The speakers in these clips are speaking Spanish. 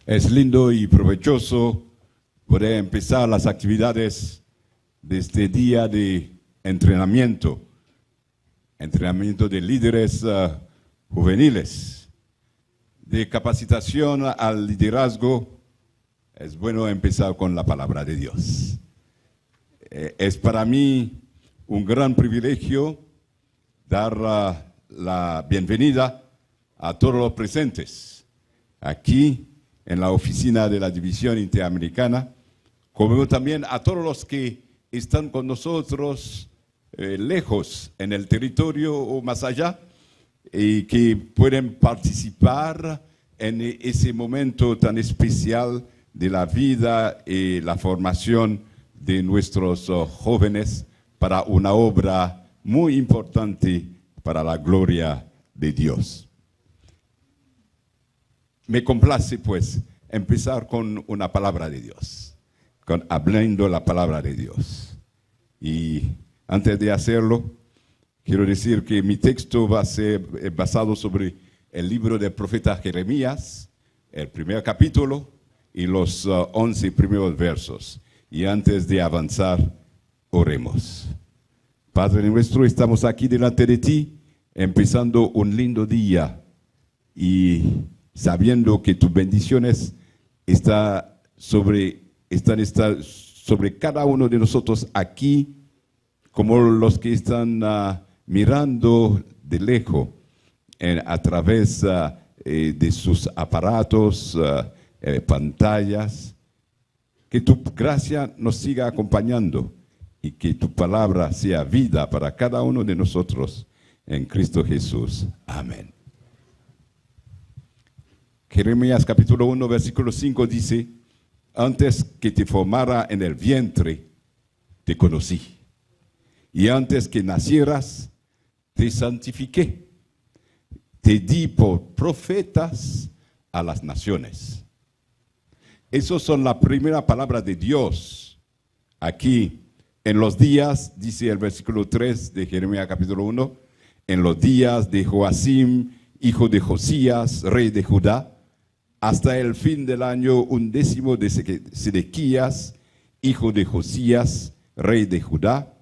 Es lindo y provechoso poder empezar las actividades de este día de entrenamiento de líderes juveniles, de capacitación al liderazgo. Es bueno empezar con la palabra de Dios. Es para mí un gran privilegio dar la bienvenida a todos los presentes aquí en la oficina de la División Interamericana, como también a todos los que están con nosotros lejos en el territorio o más allá y que pueden participar en ese momento tan especial de la vida y la formación de nuestros jóvenes para una obra muy importante para la gloria de Dios. Me complace, pues, empezar con una palabra de Dios, hablando la palabra de Dios. Y antes de hacerlo, quiero decir que mi texto va a ser basado sobre el libro del profeta Jeremías, el primer capítulo y los 11 primeros versos. Y antes de avanzar, oremos. Padre nuestro, estamos aquí delante de ti, empezando un lindo día y sabiendo que tus bendiciones están sobre cada uno de nosotros aquí, como los que están mirando de lejos a través de sus aparatos, pantallas. Que tu gracia nos siga acompañando y que tu palabra sea vida para cada uno de nosotros en Cristo Jesús. Amén. Jeremías capítulo 1, versículo 5 dice: antes que te formara en el vientre, te conocí. Y antes que nacieras, te santifiqué. Te di por profetas a las naciones. Esas son la primera palabra de Dios. Aquí, en los días, dice el versículo 3 de Jeremías capítulo 1, en los días de Joacim, hijo de Josías, rey de Judá, hasta el fin del año 11 de Sedequías, hijo de Josías, rey de Judá,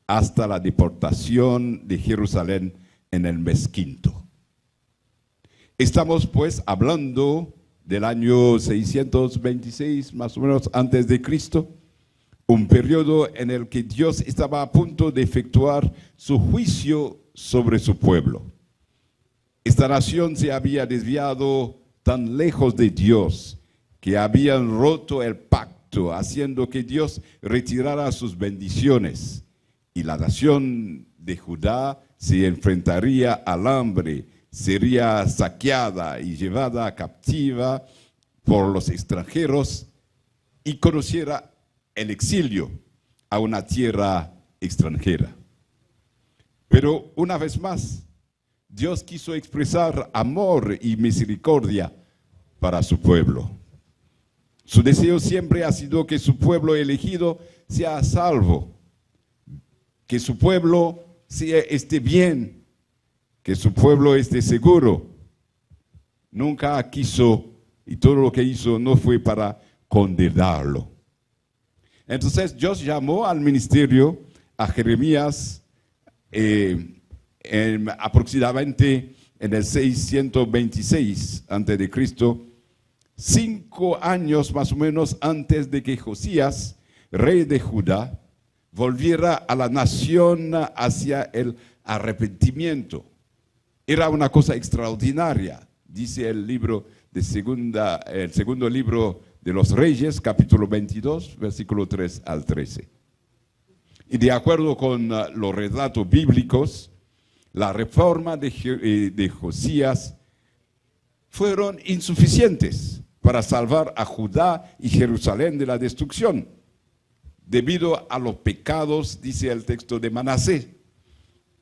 hasta la deportación de Jerusalén en el mes quinto. Estamos pues hablando del año 626, más o menos antes de Cristo, un periodo en el que Dios estaba a punto de efectuar su juicio sobre su pueblo. Esta nación se había desviado tan lejos de Dios que habían roto el pacto, haciendo que Dios retirara sus bendiciones. Y la nación de Judá se enfrentaría al hambre, sería saqueada y llevada captiva por los extranjeros y conociera el exilio a una tierra extranjera. Pero una vez más, Dios quiso expresar amor y misericordia para su pueblo. Su deseo siempre ha sido que su pueblo elegido sea salvo, que su pueblo esté bien, que su pueblo esté seguro. Nunca quiso, y todo lo que hizo no fue para condenarlo. Entonces Dios llamó al ministerio a Jeremías aproximadamente en el 626 a.C., 5 años más o menos antes de que Josías, rey de Judá, volviera a la nación hacia el arrepentimiento. Era una cosa extraordinaria, dice el segundo libro de los Reyes, capítulo 22, versículo 3 al 13. Y de acuerdo con los relatos bíblicos, la reforma de Josías fueron insuficientes para salvar a Judá y Jerusalén de la destrucción, debido a los pecados, dice el texto, de Manasés,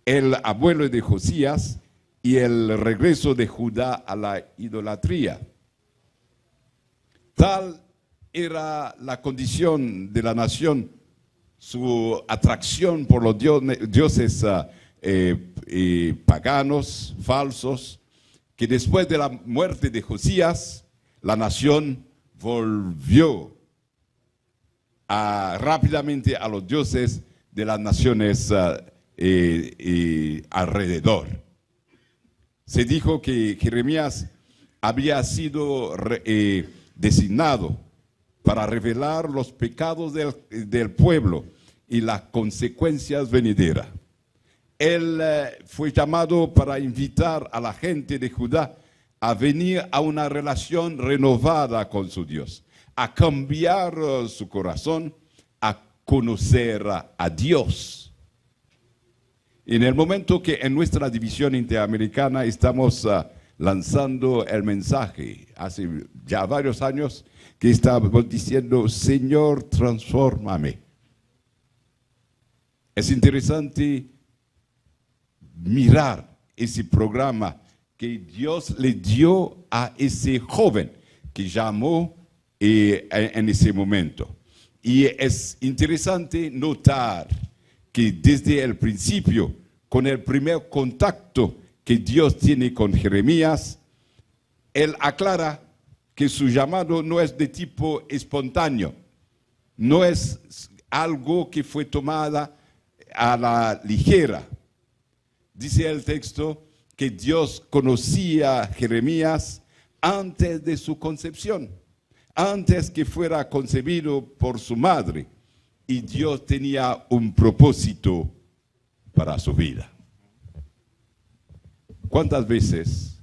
el abuelo de Josías, y el regreso de Judá a la idolatría. Tal era la condición de la nación, su atracción por los dioses paganos, falsos, que después de la muerte de Josías, la nación volvió rápidamente a los dioses de las naciones alrededor. Se dijo que Jeremías había sido designado para revelar los pecados del pueblo y las consecuencias venideras. Él fue llamado para invitar a la gente de Judá a venir a una relación renovada con su Dios, a cambiar su corazón, a conocer a Dios. En el momento que en nuestra división interamericana estamos lanzando el mensaje, hace ya varios años que estamos diciendo, Señor, transfórmame. Es interesante mirar ese programa que Dios le dio a ese joven que llamó en ese momento. Y es interesante notar que desde el principio, con el primer contacto que Dios tiene con Jeremías, él aclara que su llamado no es de tipo espontáneo, no es algo que fue tomada a la ligera. Dice el texto que Dios conocía a Jeremías antes de su concepción, antes que fuera concebido por su madre, y Dios tenía un propósito para su vida. ¿Cuántas veces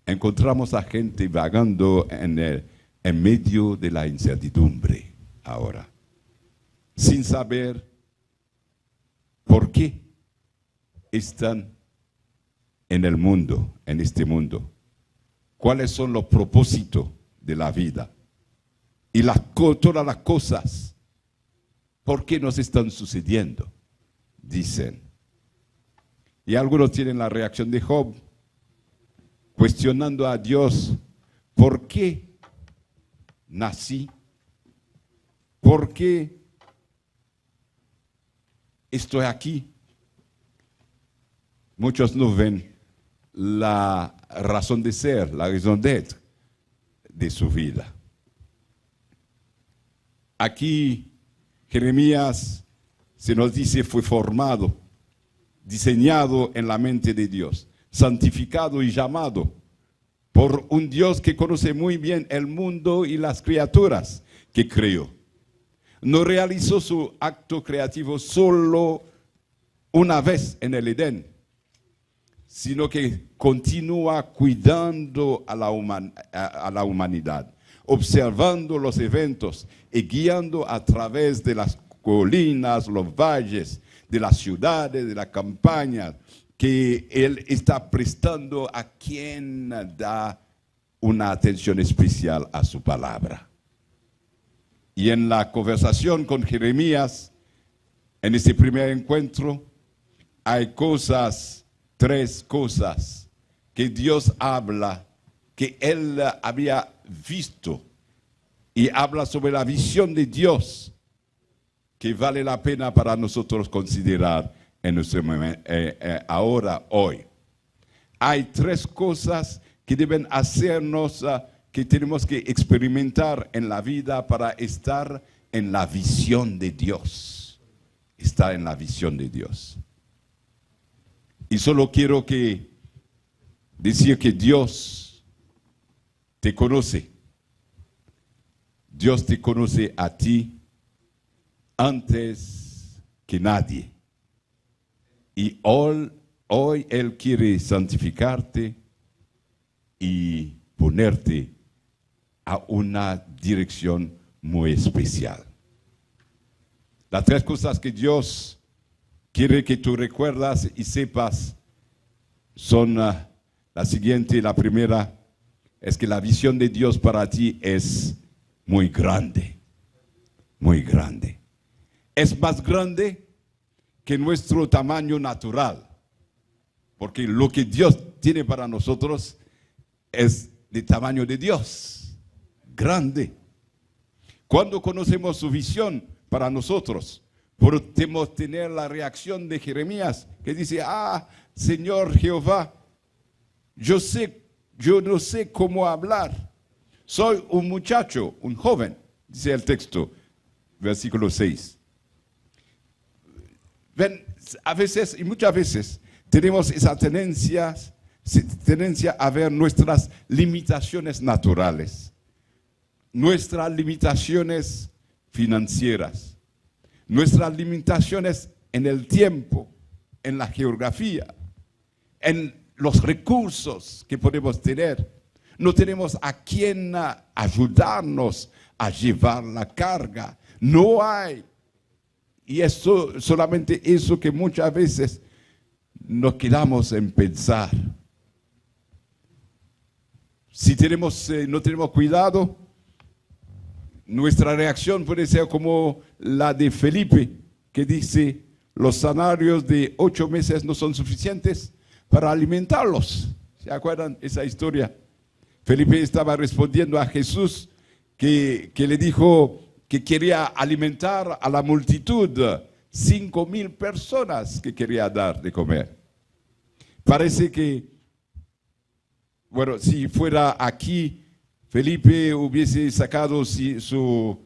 encontramos a gente vagando en medio de la incertidumbre ahora, sin saber por qué están en el mundo, en este mundo? ¿Cuáles son los propósitos de la vida? Y todas las cosas, ¿por qué nos están sucediendo? Dicen. Y algunos tienen la reacción de Job, cuestionando a Dios, ¿por qué nací? ¿Por qué estoy aquí? Muchos no ven la razón de ser, la raison d'être de su vida. Aquí Jeremías se nos dice fue formado, diseñado en la mente de Dios, santificado y llamado por un Dios que conoce muy bien el mundo y las criaturas que creó. No realizó su acto creativo solo una vez en el Edén, sino que continúa cuidando a la humanidad, observando los eventos y guiando a través de las colinas, los valles, de las ciudades, de las campañas, que Él está prestando a quien da una atención especial a su palabra. Y en la conversación con Jeremías, en ese primer encuentro, hay tres cosas que Dios habla, que Él había visto, y habla sobre la visión de Dios, que vale la pena para nosotros considerar en nuestro momento, ahora, hoy. Hay tres cosas que deben hacernos, que tenemos que experimentar en la vida para estar en la visión de Dios. Estar en la visión de Dios. Y solo quiero decir que Dios te conoce. Dios te conoce a ti antes que nadie. Y hoy Él quiere santificarte y ponerte a una dirección muy especial. Las tres cosas que Dios quiere que tú recuerdas y sepas son la siguiente. La primera es que la visión de Dios para ti es muy grande, muy grande. Es más grande que nuestro tamaño natural, porque lo que Dios tiene para nosotros es del tamaño de Dios, grande. Cuando conocemos su visión para nosotros, podemos tener la reacción de Jeremías, que dice, Señor Jehová, yo sé yo no sé cómo hablar. Soy un muchacho, un joven, dice el texto, versículo 6. Ven, a veces y muchas veces tenemos esa tendencia a ver nuestras limitaciones naturales, nuestras limitaciones financieras, nuestras limitaciones en el tiempo, en la geografía, en los recursos que podemos tener. No tenemos a quien ayudarnos a llevar la carga. No hay. Y eso, solamente eso que muchas veces nos quedamos en pensar. Si no tenemos cuidado, nuestra reacción puede ser como la de Felipe, que dice, los salarios de 8 meses no son suficientes para alimentarlos. ¿Se acuerdan esa historia? Felipe estaba respondiendo a Jesús que le dijo que quería alimentar a la multitud, 5,000 personas que quería dar de comer. Parece que, bueno, si fuera aquí, Felipe hubiese sacado su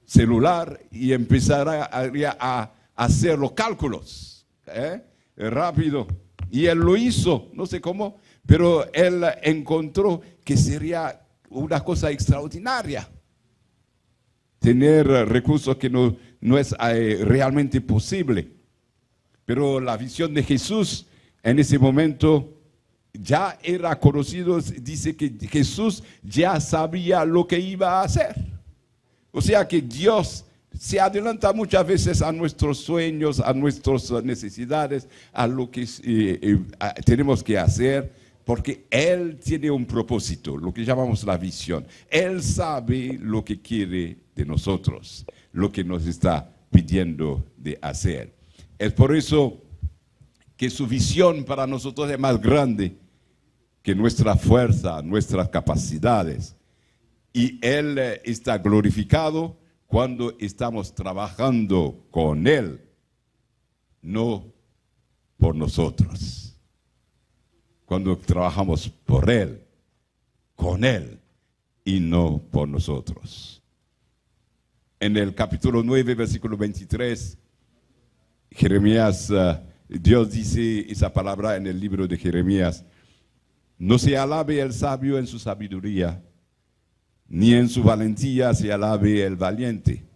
celular y empezara a hacer los cálculos, rápido. Y él lo hizo, no sé cómo, pero él encontró que sería una cosa extraordinaria tener recursos que no es realmente posible. Pero la visión de Jesús en ese momento ya era conocido, dice que Jesús ya sabía lo que iba a hacer. O sea que Dios se adelanta muchas veces a nuestros sueños, a nuestras necesidades, a lo que tenemos que hacer, porque Él tiene un propósito, lo que llamamos la visión. Él sabe lo que quiere de nosotros, lo que nos está pidiendo de hacer. Es por eso que su visión para nosotros es más grande que nuestra fuerza, nuestras capacidades. Y Él está glorificado cuando estamos trabajando con Él, no por nosotros. Cuando trabajamos por Él, con Él, y no por nosotros. En el capítulo 9, versículo 23, Jeremías, Dios dice esa palabra en el libro de Jeremías: no se alabe el sabio en su sabiduría, ni en su valentía se alabe el valiente,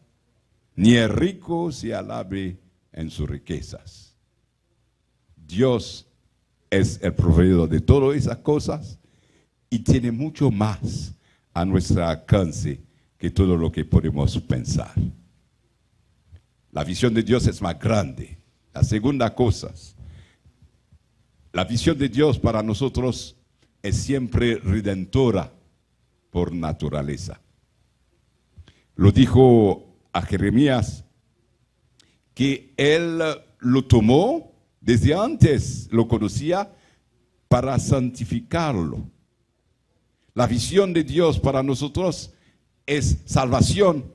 ni el rico se alabe en sus riquezas. Dios es el proveedor de todas esas cosas y tiene mucho más a nuestro alcance que todo lo que podemos pensar. La visión de Dios es más grande. La segunda cosa, la visión de Dios para nosotros es siempre redentora por naturaleza. Lo dijo a Jeremías que Él lo tomó desde antes, lo conocía para santificarlo. La visión de Dios para nosotros es salvación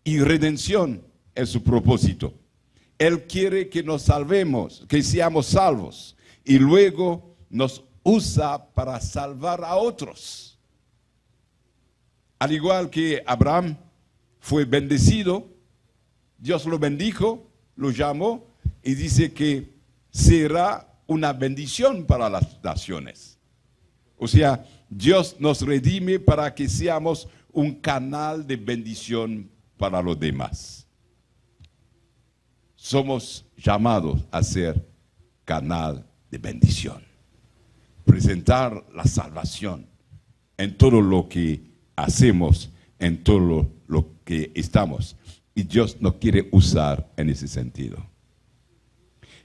y redención, es su propósito. Él quiere que nos salvemos, que seamos salvos, y luego nos usa para salvar a otros. Al igual que Abraham fue bendecido, Dios lo bendijo, lo llamó y dice que será una bendición para las naciones. O sea, Dios nos redime para que seamos un canal de bendición para los demás. Somos llamados a ser canal de bendición. Presentar la salvación en todo lo que hacemos, en todo lo que estamos. Y Dios nos quiere usar en ese sentido.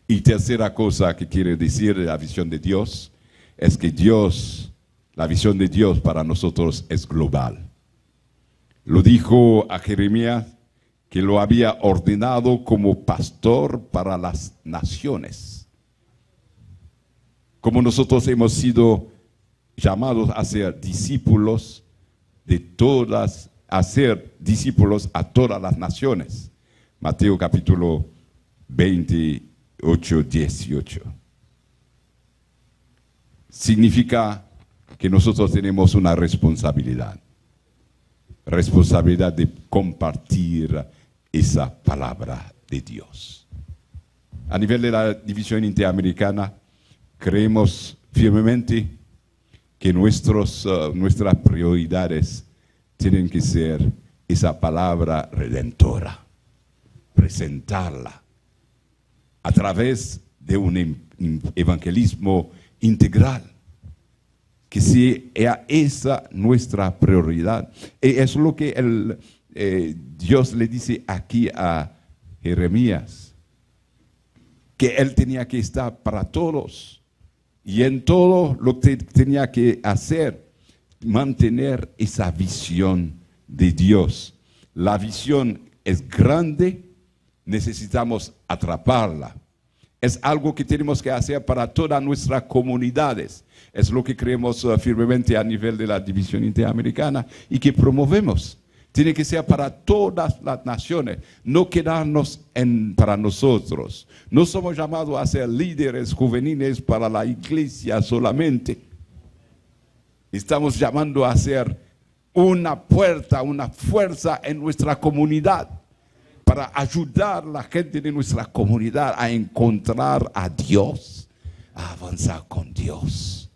Y tercera cosa que quiere decir de la visión de Dios es que la visión de Dios para nosotros es global. Lo dijo a Jeremías que lo había ordenado como pastor para las naciones. Como nosotros hemos sido llamados a ser discípulos a ser discípulos a todas las naciones. Mateo capítulo 28, 18. significa que nosotros tenemos una responsabilidad de compartir esa palabra de Dios. A nivel de la División Interamericana, creemos firmemente que nuestras prioridades tienen que ser esa palabra redentora, presentarla a través de un evangelismo integral, que sea esa nuestra prioridad. Y es lo que Dios le dice aquí a Jeremías, que él tenía que estar para todos, y en todo lo que tenía que hacer, mantener esa visión de Dios. La visión es grande, necesitamos atraparla. Es algo que tenemos que hacer para todas nuestras comunidades. Es lo que creemos firmemente a nivel de la División Interamericana y que promovemos. Tiene que ser para todas las naciones, no quedarnos para nosotros. No somos llamados a ser líderes juveniles para la iglesia solamente. Estamos llamando a ser una puerta, una fuerza en nuestra comunidad, para ayudar a la gente de nuestra comunidad a encontrar a Dios, a avanzar con Dios.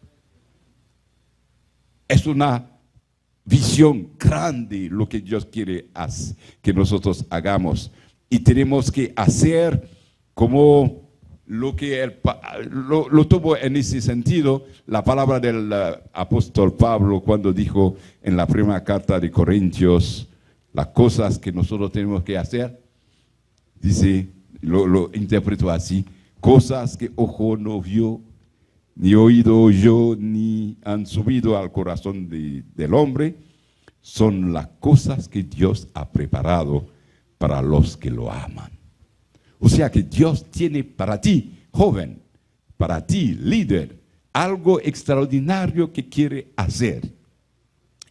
Es una visión grande lo que Dios quiere que nosotros hagamos. Y tenemos que hacer como lo que lo tuvo en ese sentido la palabra del apóstol Pablo cuando dijo en la primera carta de Corintios las cosas que nosotros tenemos que hacer. Dice, lo interpreto así: cosas que ojo no vio, ni oído oyó, ni han subido al corazón del hombre, son las cosas que Dios ha preparado para los que lo aman. O sea que Dios tiene para ti, joven, para ti, líder, algo extraordinario que quiere hacer.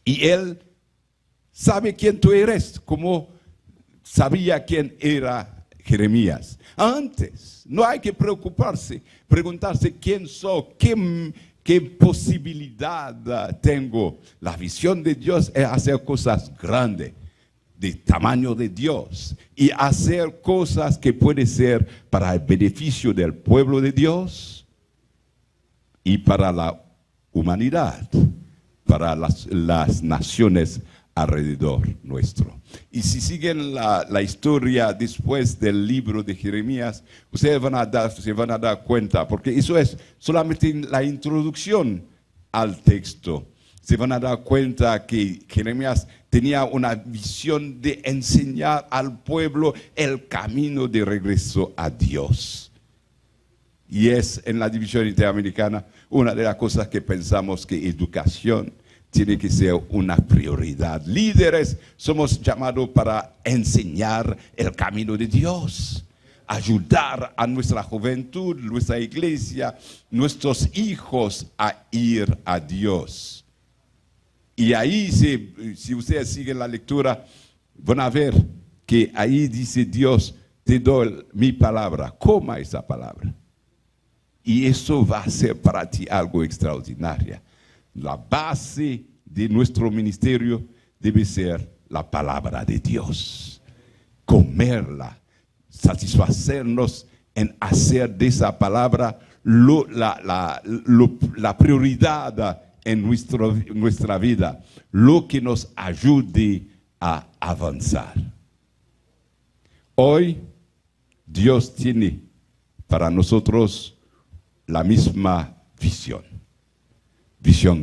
Y Él sabe quién tú eres, como sabía quién era Jeremías. Antes, no hay que preguntarse quién soy, qué posibilidad tengo. La visión de Dios es hacer cosas grandes, de tamaño de Dios, y hacer cosas que pueden ser para el beneficio del pueblo de Dios y para la humanidad, para las naciones alrededor nuestro. Y si siguen la historia después del libro de Jeremías, ustedes se van a dar cuenta, porque eso es solamente la introducción al texto. Se van a dar cuenta que Jeremías tenía una visión de enseñar al pueblo el camino de regreso a Dios. Y es en la División Interamericana una de las cosas que pensamos que educación tiene que ser una prioridad. Líderes somos llamados para enseñar el camino de Dios, ayudar a nuestra juventud, nuestra iglesia, nuestros hijos a ir a Dios. Y ahí, si ustedes siguen la lectura, van a ver que ahí dice Dios, te doy mi palabra, coma esa palabra. Y eso va a ser para ti algo extraordinario. La base de nuestro ministerio debe ser la palabra de Dios. Comerla, satisfacernos en hacer de esa palabra la prioridad en nuestra vida, lo que nos ayude a avanzar. Hoy Dios tiene para nosotros la misma visión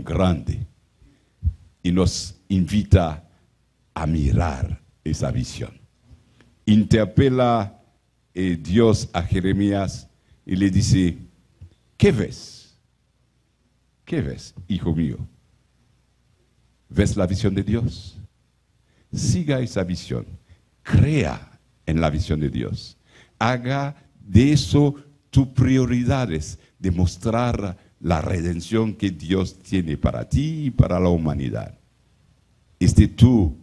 grande, y nos invita a mirar esa visión. Interpela Dios a Jeremías y le dice, ¿qué ves? ¿Qué ves, hijo mío? ¿Ves la visión de Dios? Siga esa visión, crea en la visión de Dios, haga de eso tus prioridades, demostrar la redención que Dios tiene para ti y para la humanidad. Esté tú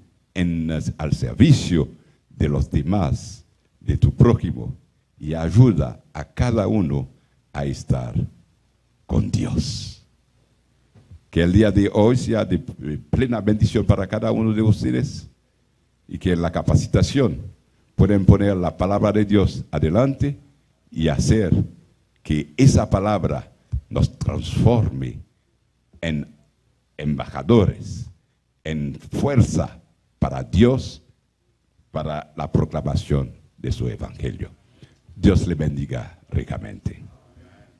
al servicio de los demás, de tu prójimo, y ayuda a cada uno a estar con Dios. Que el día de hoy sea de plena bendición para cada uno de ustedes y que en la capacitación pueden poner la palabra de Dios adelante y hacer que esa palabra nos transforme en embajadores, en fuerza para Dios, para la proclamación de su evangelio. Dios le bendiga ricamente.